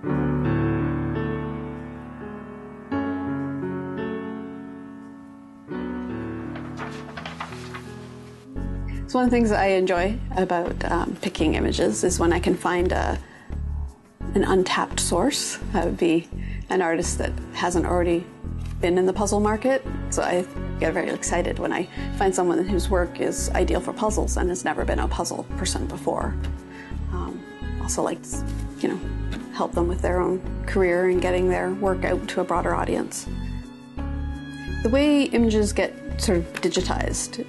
So one of the things that I enjoy about picking images is when I can find an untapped source. That would be an artist that hasn't already been in the puzzle market. So I get very excited when I find someone whose work is ideal for puzzles and has never been a puzzle person before. Also like, help them with their own career and getting their work out to a broader audience. The way images get sort of digitized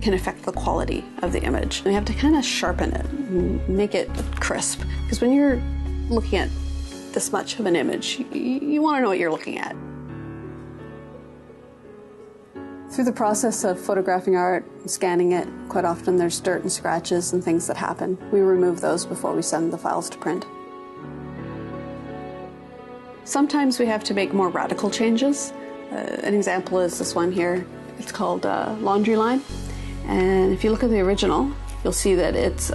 can affect the quality of the image. And you have to kind of sharpen it and make it crisp. Because when you're looking at this much of an image, you want to know what you're looking at. Through the process of photographing art and scanning it, quite often there's dirt and scratches and things that happen. We remove those before we send the files to print. Sometimes we have to make more radical changes. An example is this one here. It's called Laundry Line. And if you look at the original, you'll see that it's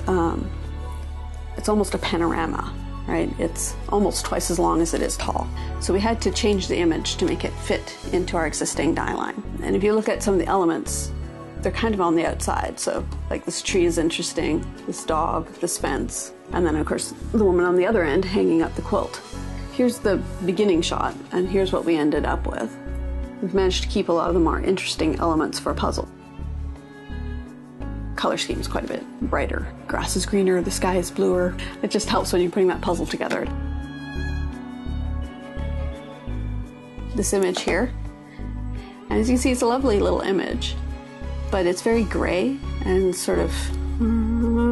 almost a panorama, right? It's almost twice as long as it is tall. So we had to change the image to make it fit into our existing die line. And if you look at some of the elements, they're kind of on the outside. So like this tree is interesting, this dog, this fence, and then of course the woman on the other end hanging up the quilt. Here's the beginning shot, and here's what we ended up with. We've managed to keep a lot of the more interesting elements for a puzzle. Color scheme is quite a bit brighter. Grass is greener, the sky is bluer. It just helps when you're putting that puzzle together. This image here, and as you can see, it's a lovely little image, but it's very gray and sort of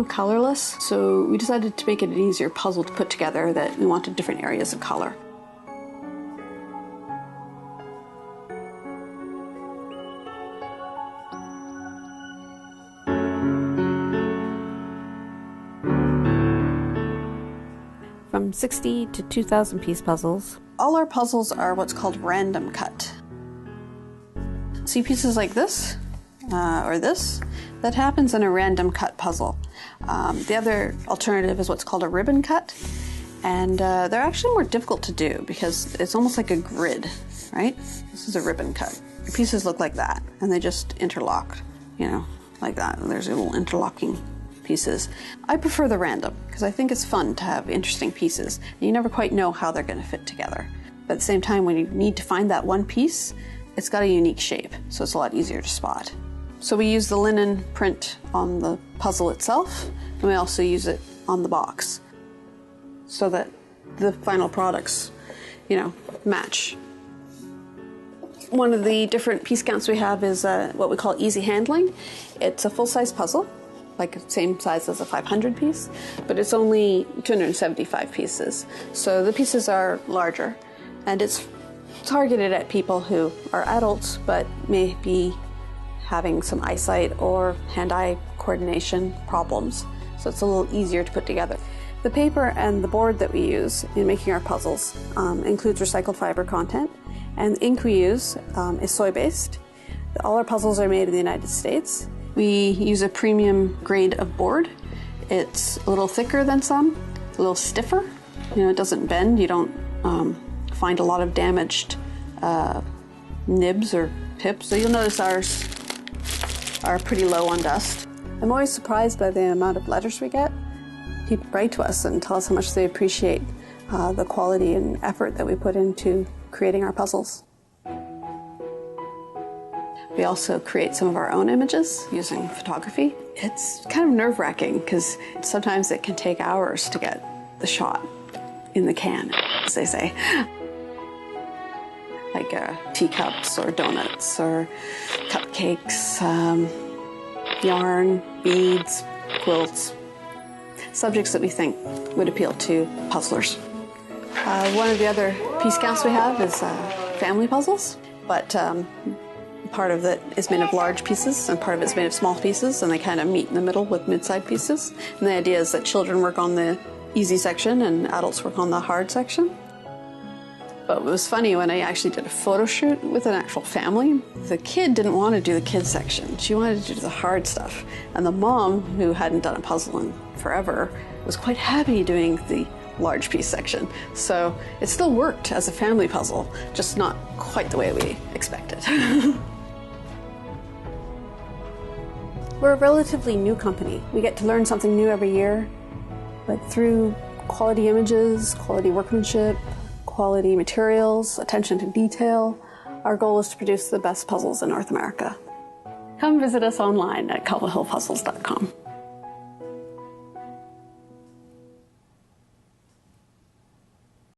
colorless. So we decided to make it an easier puzzle to put together, that we wanted different areas of color. From 60 to 2,000 piece puzzles. All our puzzles are what's called random cut. See pieces like this, or this, that happens in a random cut puzzle. The other alternative is what's called a ribbon cut, and they're actually more difficult to do because it's almost like a grid, right? This is a ribbon cut. The pieces look like that, and they just interlock, like that. There's little interlocking pieces. I prefer the random because I think it's fun to have interesting pieces, and you never quite know how they're going to fit together. But at the same time, when you need to find that one piece, it's got a unique shape, so it's a lot easier to spot. So we use the linen print on the puzzle itself, and we also use it on the box so that the final products, match. One of the different piece counts we have is what we call easy handling. It's a full-size puzzle, like same size as a 500 piece, but it's only 275 pieces. So the pieces are larger, and it's targeted at people who are adults but may be having some eyesight or hand-eye coordination problems. So it's a little easier to put together. The paper and the board that we use in making our puzzles includes recycled fiber content, and the ink we use is soy-based. All our puzzles are made in the United States. We use a premium grade of board. It's a little thicker than some, a little stiffer. It doesn't bend. You don't find a lot of damaged nibs or pips. So you'll notice ours are pretty low on dust. I'm always surprised by the amount of letters we get. People write to us and tell us how much they appreciate the quality and effort that we put into creating our puzzles. We also create some of our own images using photography. It's kind of nerve-wracking because sometimes it can take hours to get the in the can, as they say. Like teacups or donuts or cupcakes, yarn, beads, quilts. Subjects that we think would appeal to puzzlers. One of the other piece counts we have is family puzzles, but part of it is made of large pieces and part of it's made of small pieces, and they kind of meet in the middle with mid-sized pieces. And the idea is that children work on the easy section and adults work on the hard section. But it was funny when I actually did a photo shoot with an actual family. The kid didn't want to do the kids section. She wanted to do the hard stuff. And the mom, who hadn't done a puzzle in forever, was quite happy doing the large piece section. So it still worked as a family puzzle, just not quite the way we expected. We're a relatively new company. We get to learn something new every year, but through quality images, quality workmanship, quality materials, attention to detail, our goal is to produce the best puzzles in North America. Come visit us online at CobbleHillPuzzles.com.